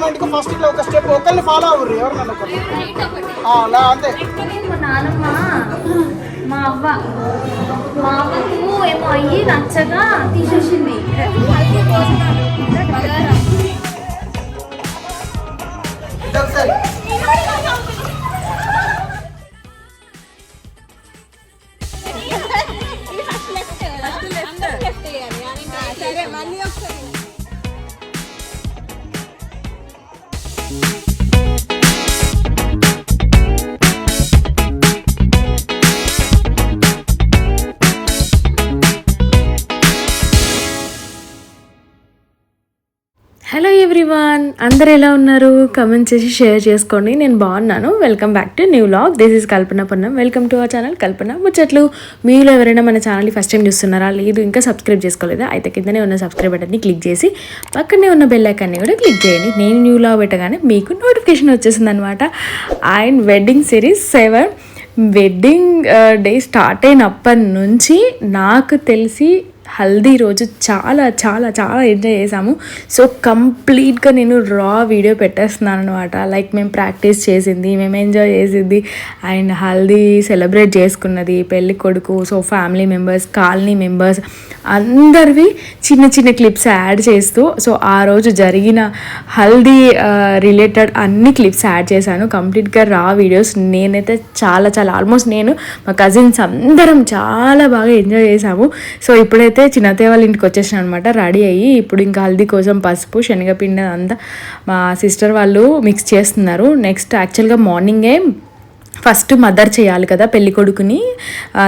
మూమెంట్కి first ఇట్లా ఒక step ఒకరిని ఫాలో అవ్వరు ఎవరినన్నా అలా అంతే. మా నాన్నమ్మ మా అవ్వకు ఏమో అయ్యి నచ్చగా తీసేసింది. హలో ఎవ్రీవన్, అందరు ఎలా ఉన్నారు? కమెంట్ చేసి షేర్ చేసుకోండి. నేను బాగున్నాను. Welcome back to new vlog. This is Kalpana Ponnam. Welcome to our channel Kalpana ముచ్చట్లు. మీరు ఎవరైనా మన ఛానల్ని ఫస్ట్ టైం చూస్తున్నారా? లేదు ఇంకా సబ్స్క్రైబ్ చేసుకోలేదా? అయితే కిందనే ఉన్న సబ్స్క్రైబ్ బటన్ని క్లిక్ చేసి పక్కనే ఉన్న బెల్ ఐకాన్ని కూడా క్లిక్ చేయండి. నేను న్యూ వ్లాగ్ పెట్టగానే మీకు నోటిఫికేషన్ వచ్చేసింది అనమాట. And wedding series 7 wedding day start అయినప్పటి నుంచి నాకు తెలిసి హల్దీ రోజు చాలా చాలా చాలా ఎంజాయ్ చేసాము. సో కంప్లీట్గా నేను రా వీడియో పెట్టేస్తున్నాను అనమాట. లైక్ మేము ప్రాక్టీస్ చేసింది, మేము ఎంజాయ్ చేసింది, అండ్ హల్దీ సెలబ్రేట్ చేసుకున్నది, పెళ్ళి కొడుకు, so family members, colony members అందరివి చిన్న చిన్న క్లిప్స్ యాడ్ చేస్తూ, సో ఆ రోజు జరిగిన హల్దీ రిలేటెడ్ అన్ని క్లిప్స్ యాడ్ చేశాను. కంప్లీట్గా రా వీడియోస్. నేనైతే చాలా చాలా ఆల్మోస్ట్ నేను మా కజిన్స్ అందరం చాలా బాగా ఎంజాయ్ చేసాము. సో ఇప్పుడైతే చిన్నత్తయ్య వాళ్ళ ఇంటికి వచ్చేసాను అనమాట రెడీ అయ్యి. ఇప్పుడు ఇంకా హల్దీ కోసం పసుపు, శనగపిండి అంతా మా సిస్టర్ వాళ్ళు మిక్స్ చేస్తున్నారు. నెక్స్ట్ యాక్చువల్గా మార్నింగే ఫస్ట్ మదర్ చేయాలి కదా పెళ్లి కొడుకుని.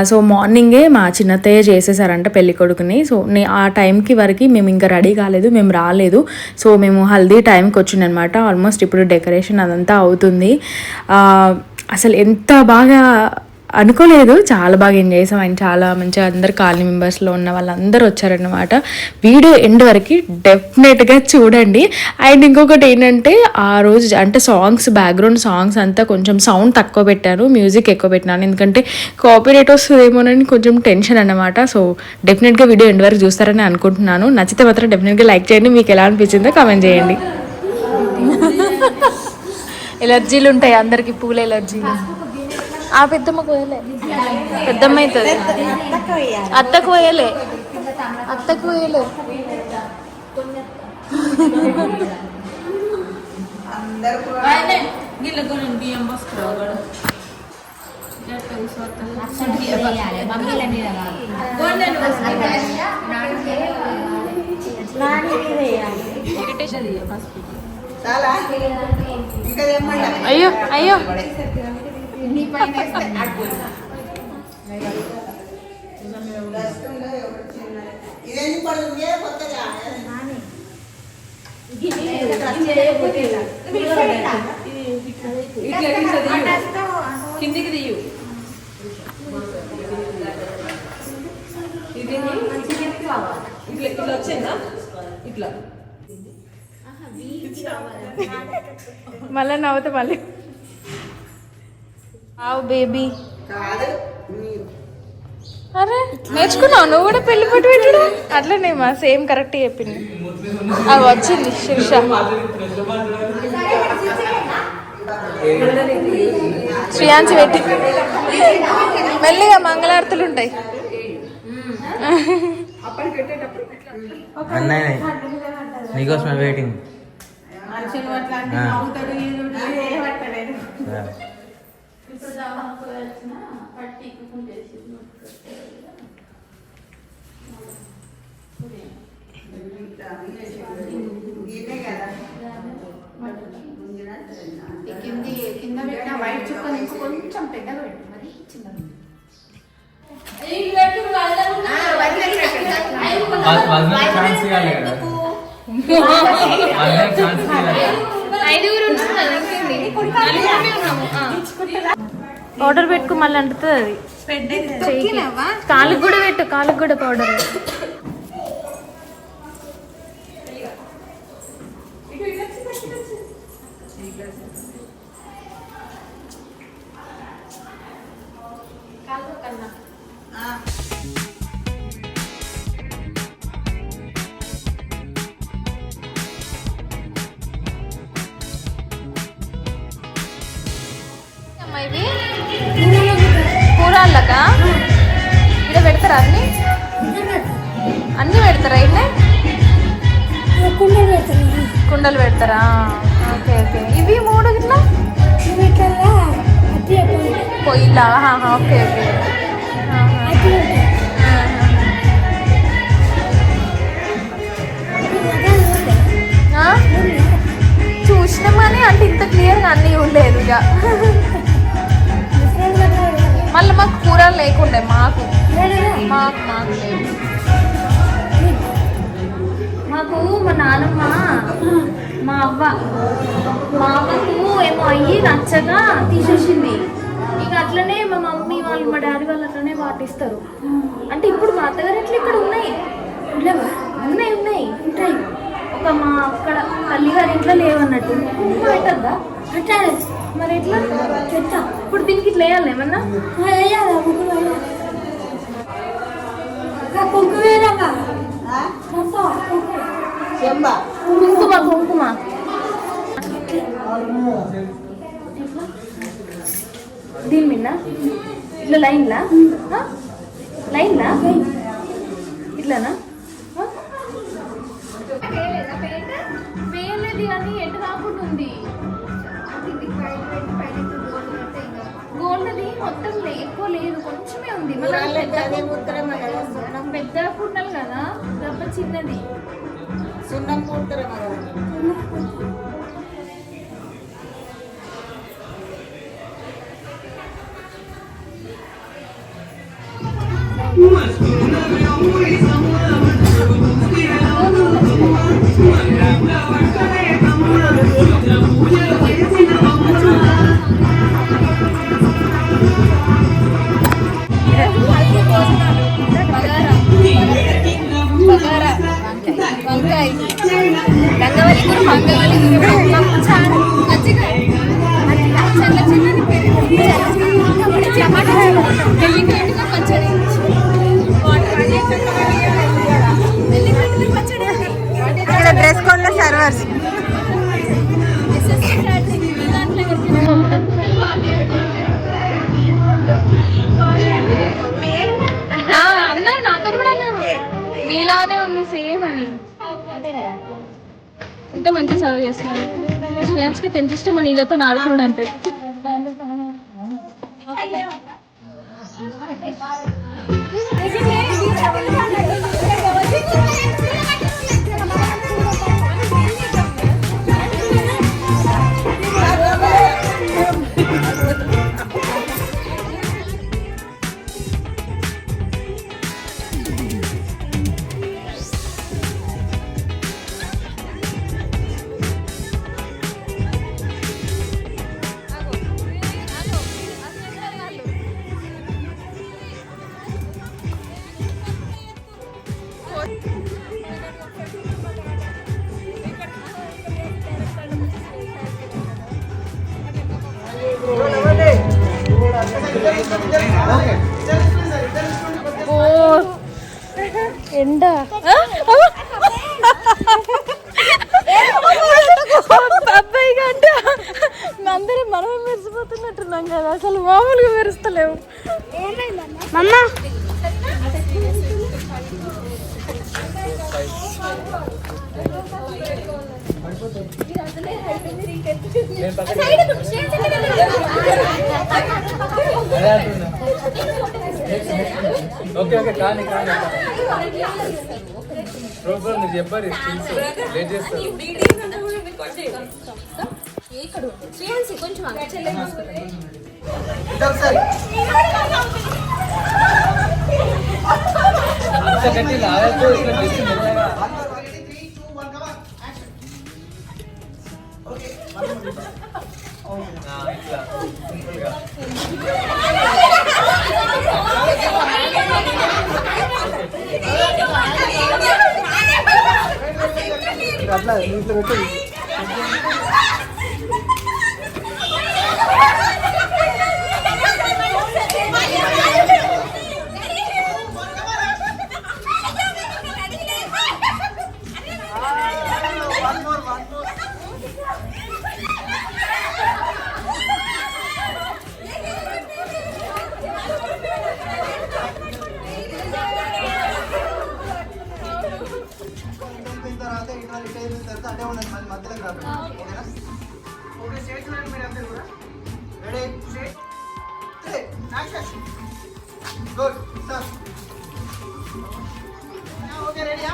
సో మార్నింగే మా చిన్నత్తయ్య చేసేసారంట పెళ్లి కొడుకుని. సో ఆ టైంకి వరకు మేము ఇంకా రెడీ కాలేదు, మేము రాలేదు. సో మేము హల్దీ టైంకి వచ్చిందనమాట. ఆల్మోస్ట్ ఇప్పుడు డెకరేషన్ అదంతా అవుతుంది. అసలు ఎంత బాగా అనుకోలేదు, చాలా బాగా ఎంజాయ్ చేసాం. అండ్ చాలా మంచిగా అందరు కాలనీ మెంబర్స్లో ఉన్న వాళ్ళందరూ వచ్చారనమాట. వీడియో ఎండ్ వరకు డెఫినెట్గా చూడండి. అండ్ ఇంకొకటి ఏంటంటే ఆ రోజు అంటే సాంగ్స్, బ్యాక్గ్రౌండ్ సాంగ్స్ అంతా కొంచెం సౌండ్ తక్కువ పెట్టాను, మ్యూజిక్ ఎక్కువ పెట్టినాను. ఎందుకంటే కాపీరైట్ వస్తుందేమోనని కొంచెం టెన్షన్ అనమాట. సో డెఫినెట్గా వీడియో ఎండ్ వరకు చూస్తారని అనుకుంటున్నాను. నచ్చితే మాత్రం డెఫినెట్గా లైక్ చేయండి. మీకు ఎలా అనిపించిందో కామెంట్ చేయండి. ఎలర్జీలు ఉంటాయి అందరికి, పూల ఎలర్జీలు. ఆ పెద్దమ్మకు పోయలే, పెద్దమ్మ అవుతుంది. అత్తకు పోయలే, అత్తకు పోయలే. అయ్యో అయ్యో కిందికి దియ్యు. ఇట్లా వచ్చిందా? ఇట్లా మళ్ళీ నవ్వుతా మళ్ళీ. ఆవు బేబీ. అరే నేర్చుకున్నావు నువ్వు కూడా పెళ్లి పట్టు పెట్టడం? అట్లనేమా సేమ్ కరెక్ట్ చెప్పింది. అవి వచ్చింది శిరీష. శ్రీయాన్సి పెట్టి మెల్లిగా మంగళారతులు ఉంటాయి. నీకోసమే వెయిటింగ్. కింద పెట్టిన వైట్ చుక్క కొంచెం పెద్దగా పెట్టు, మరి చిన్నగా. పౌడర్ పెట్టుకు మళ్ళీ అంటుతుంది అది. కాళ్ళకు కూడా పెట్టు, కాళ్ళకు కూడా పౌడర్. పెడతారా? ఇక్కడ పెడతారా అన్ని అన్ని పెడతారా? ఇల్లే కుండలు పెడతారా? Okay okay. ఇవి 3 ఇట్లా పొయ్యిలా? Okay okay. చూసినామని అంటే ఇంత క్లియర్గా అన్నీ ఉండలేదు ఇక. మళ్ళీ మాకు కూరలు లేకుండే మాకు మాకు మాకు లేదు. మాకు మా నాన్నమ్మ మా అవ్వ మా అవ్వకు ఏమో అయ్యి నచ్చగా తీసేసింది. ఇక అట్లనే మా మమ్మీ వాళ్ళు మా డాడీ వాళ్ళు అట్లనే పాటిస్తారు. అంటే ఇప్పుడు మా అత్తగారు ఎట్లా ఇక్కడ ఉన్నాయి ఉన్నాయి ఉన్నాయి ఉంటాయి. ఒక మా అక్కడ తల్లిగారి ఇంట్లో లేవన్నట్టు పెట్టద్దా? మరి ఎట్లా చెప్తా. ఇప్పుడు దీనికి ఇట్లా వేయాలి ఏమన్నా? కుంకుమ కుంకుమ దీని మీద ఇట్లా లైన్లా లైన్లా ఇట్లానా? వేయలేదు కానీ ఎటు రాకుండా ఉంది. గోల్డ్ది మొత్తం ఎక్కువ లేదు, కొంచెమే ఉంది. పెద్ద కుండలు కదా, దెబ్బ చిన్నది. సున్నం పూర్తరే వంకాయ రంగవల్లి కూర మంగవల్లి డ్రెస్ కోడ్ల సర్వర్స్ అందరూ నాతో కూడా అన్నారు మీలానే ఉంది సేమ్ అని. ఇంత మంచి సర్వ్ చేస్తున్నారు. స్టూడెంట్స్ కి ఎంత ఇష్టం అని నీళ్ళతో ఆడుకోవడం అంటే. ఎండ అబ్బాయి గంట అందరూ మనమే మెరిసిపోతున్నట్టున్నాం కదా, అసలు మామూలుగా మెరుస్తలేవు. ఓకే ఓకే కానీ కానీ ప్రోగ్రామ్ మీరు చెప్పారు లేట్ చేస్తారు. అంత గట్టి లాగైతే ఇట్లా చేసి మెల్లగా ఇట్లా సింపుల్గా అట్లా ఇంట్లో పెట్టి యాక్షన్ గుడ్ సార్ ఓకే రెడీయా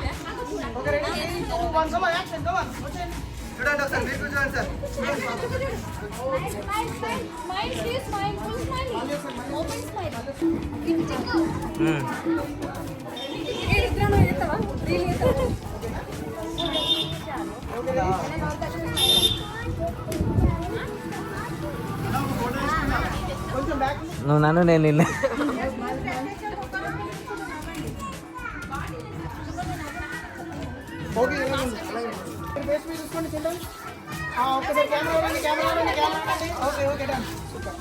okay ready 2 1 come action come on చూడండి ఒకసారి మీరు చూడండి సార్ కొంచెం బ్యాక్ నువ్వు నన్ను నేను నిన్న ఓకే ఫేస్ మీద చూసుకోండి చూడండి ఒక్కసారి కెమెరా రండి okay okay done super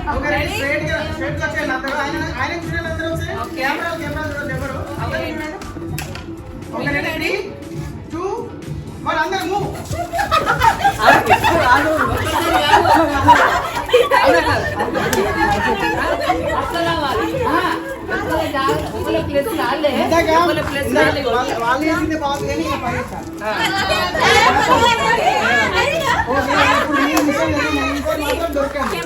okay ready straight గా వచ్చేయండి అందరూ ఆయన చూడండి అందరూ కెమెరా చూడండి ఎవరు ఓకే రెడీ 3 2 1 అందరూ మూవ్ వాళ్ళు వేసింది బాగుంది కానీ ఇక పడేస్తారు ఇప్పుడు మీరు మిషన్ మాత్రం దొరకండి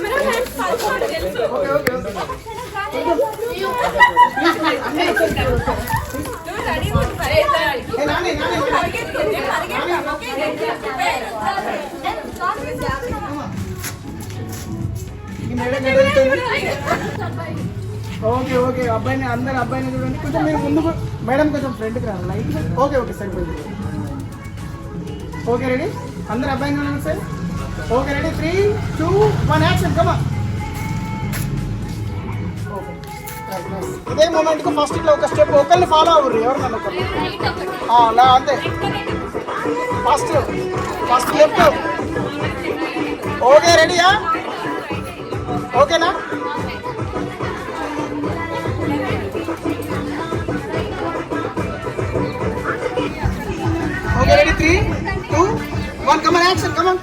ఓకే ఓకే ఓకే ఓకే అబ్బాయిని అందరు అబ్బాయిని చూడండి కొంచెం మీరు ముందుకు మేడం కొంచెం ఫ్రంట్కి రావాలి లైట్ ఓకే ఓకే సరిపోయింది ఓకే రెడీ అందరు అబ్బాయిని చూడండి sir okay ready 3 2 1 action come on okay ఇదే మూమెంట్కి ఫస్ట్ ఇట్లా ఒక స్టెప్ ఒకరిని ఫాలో అవ్వరు ఎవరినన్నా ఒకరు అంతే ఫస్ట్ లెఫ్ట్ ఓకే రెడీయా ఓకేనా okay ready 3 2 1 come on action come on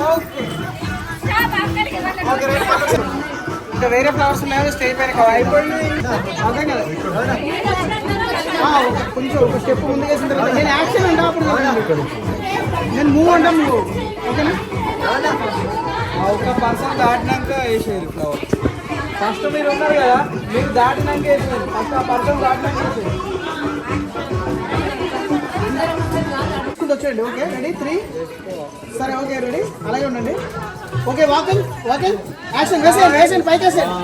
okay okay ready ఇంకా వేరే ఫ్లవర్స్ ఉన్నాయి స్టేజ్ పైన అయిపోయింది అర్థం కదా కొంచెం ఒక స్టెప్ ముందు వేసిన తర్వాత నేను యాక్షన్ అంటా అప్పుడు నేను మూవ్ అంటాం నువ్వు ఓకేనా ఒక పర్సన్ దాటినాక వేసేది ఫ్లవర్ ఫస్ట్ మీరు ఉన్నారు కదా మీరు దాటినాక వేసేది ఫస్ట్ ఆ పర్సన్ దాటినాక వేసేది వచ్చేయండి ఓకే రెడీ 3 సరే ఓకే రెడీ అలాగే ఉండండి ఓకే వాకింగ్ యాక్షన్ వేసేయండి పైకి వేసేయండి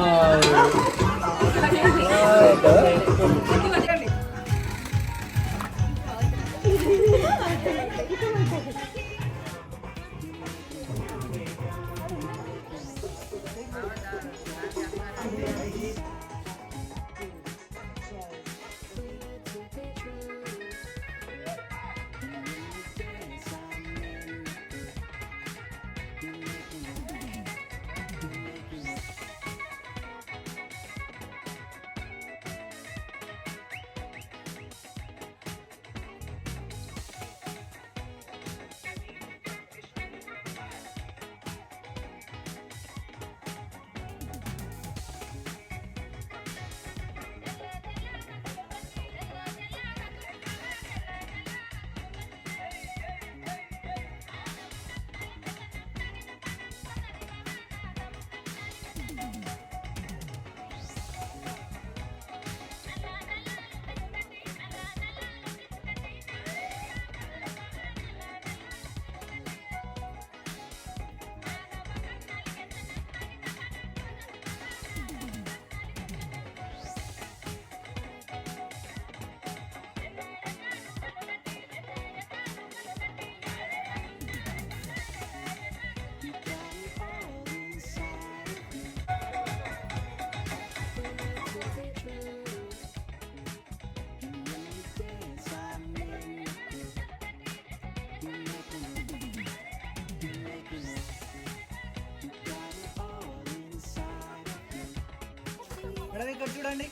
ఇక్కడ చూడండి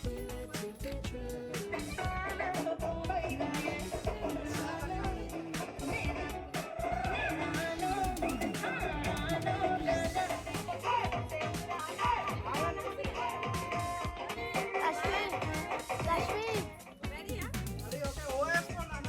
ఓ వేసుకోండి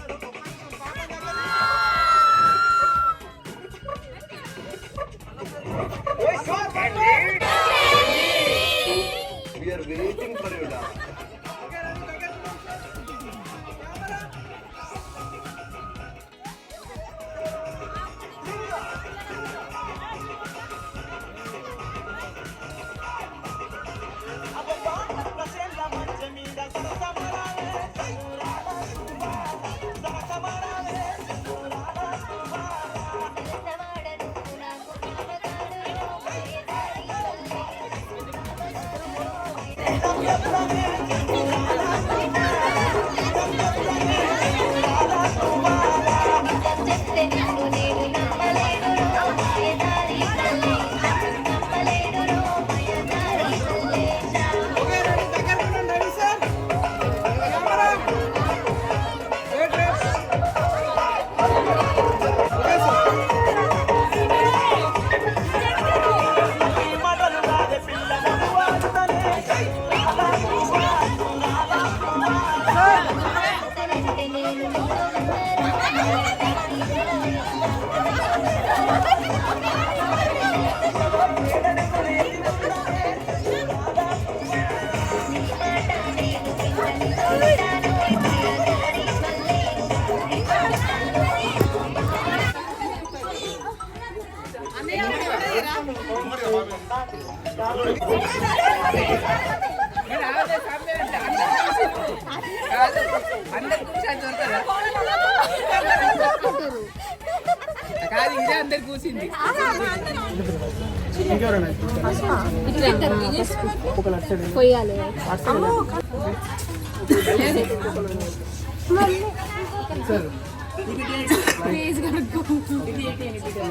అందరు కూర్చుంది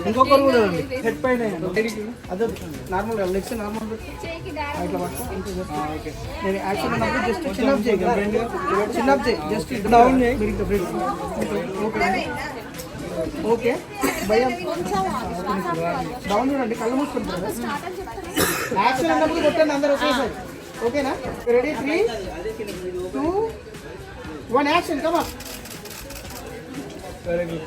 ఇంకొకరు కూడా హెడ్ పైన అదే నార్మల్ లెగ్స్ నార్మల్ ఇట్లా ఓకే నేను యాక్షన్ ఉన్నప్పుడు జస్ట్ చిన్నప్ చేయి చిన్నప్ చేయి జస్ట్ డౌన్ చేయి ఓకే భయం డౌన్ చూడండి కళ్ళు మూసుకుంటారు యాక్షన్ ఉన్నప్పుడు కొట్టండి అందరూ ఒకేసారి ఓకేనా ready 3 2 1 action come on very good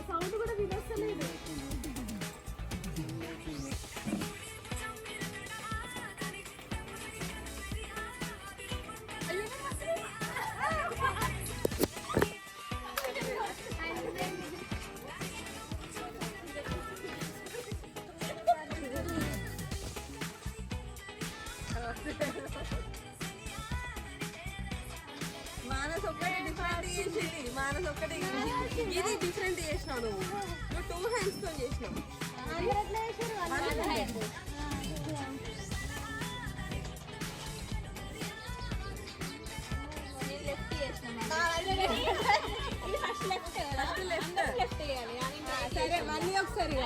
sound కూడా వినొస్తలేదు. మానస్ ఒక్కటి డిఫరెంట్ చేసింది. మానస్ ఒక్కటి ఇది డిఫరెంట్ చేసినావు నువ్వు 2 హ్యాండ్స్ తో చేసినావు. సరే మళ్ళీ ఒకసారి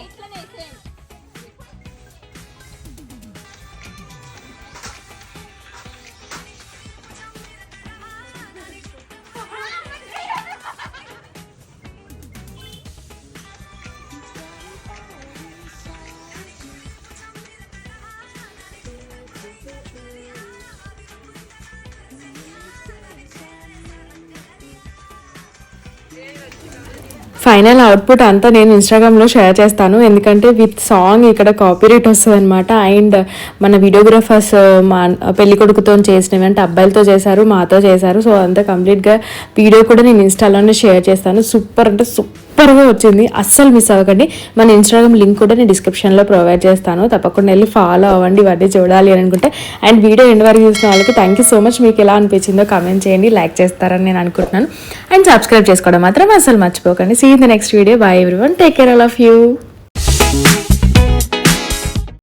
ఫైనల్ అవుట్పుట్ అంతా నేను ఇన్స్టాగ్రామ్లో షేర్ చేస్తాను, ఎందుకంటే విత్ సాంగ్ ఇక్కడ కాపీరైట్ వస్తుంది అనమాట. అండ్ మన వీడియోగ్రాఫర్స్ మా పెళ్లి కొడుకుతో చేసినవి అంటే అబ్బాయిలతో చేశారు, మాతో చేశారు. సో అంతా కంప్లీట్గా వీడియో కూడా నేను ఇన్స్టాలోనే షేర్ చేస్తాను. సూపర్ అంటే సూపర్ సూపర్గా వచ్చింది. అస్సలు మిస్ అవ్వకండి. మన ఇన్స్టాగ్రామ్ లింక్ కూడా నేను డిస్క్రిప్షన్లో ప్రొవైడ్ చేస్తాను, తప్పకుండా వెళ్ళి ఫాలో అవ్వండి ఇవన్నీ చూడాలి అని అనుకుంటే. అండ్ వీడియో ఎండ్ వరకు చూసిన వాళ్ళకి థ్యాంక్ యూ సో మచ్. మీకు ఎలా అనిపించిందో కామెంట్ చేయండి, లైక్ చేస్తారని నేను అనుకుంటున్నాను. అండ్ సబ్స్క్రైబ్ చేసుకోవడం మాత్రం అసలు మర్చిపోకండి. See in the next video. Bye everyone, take care, all of you.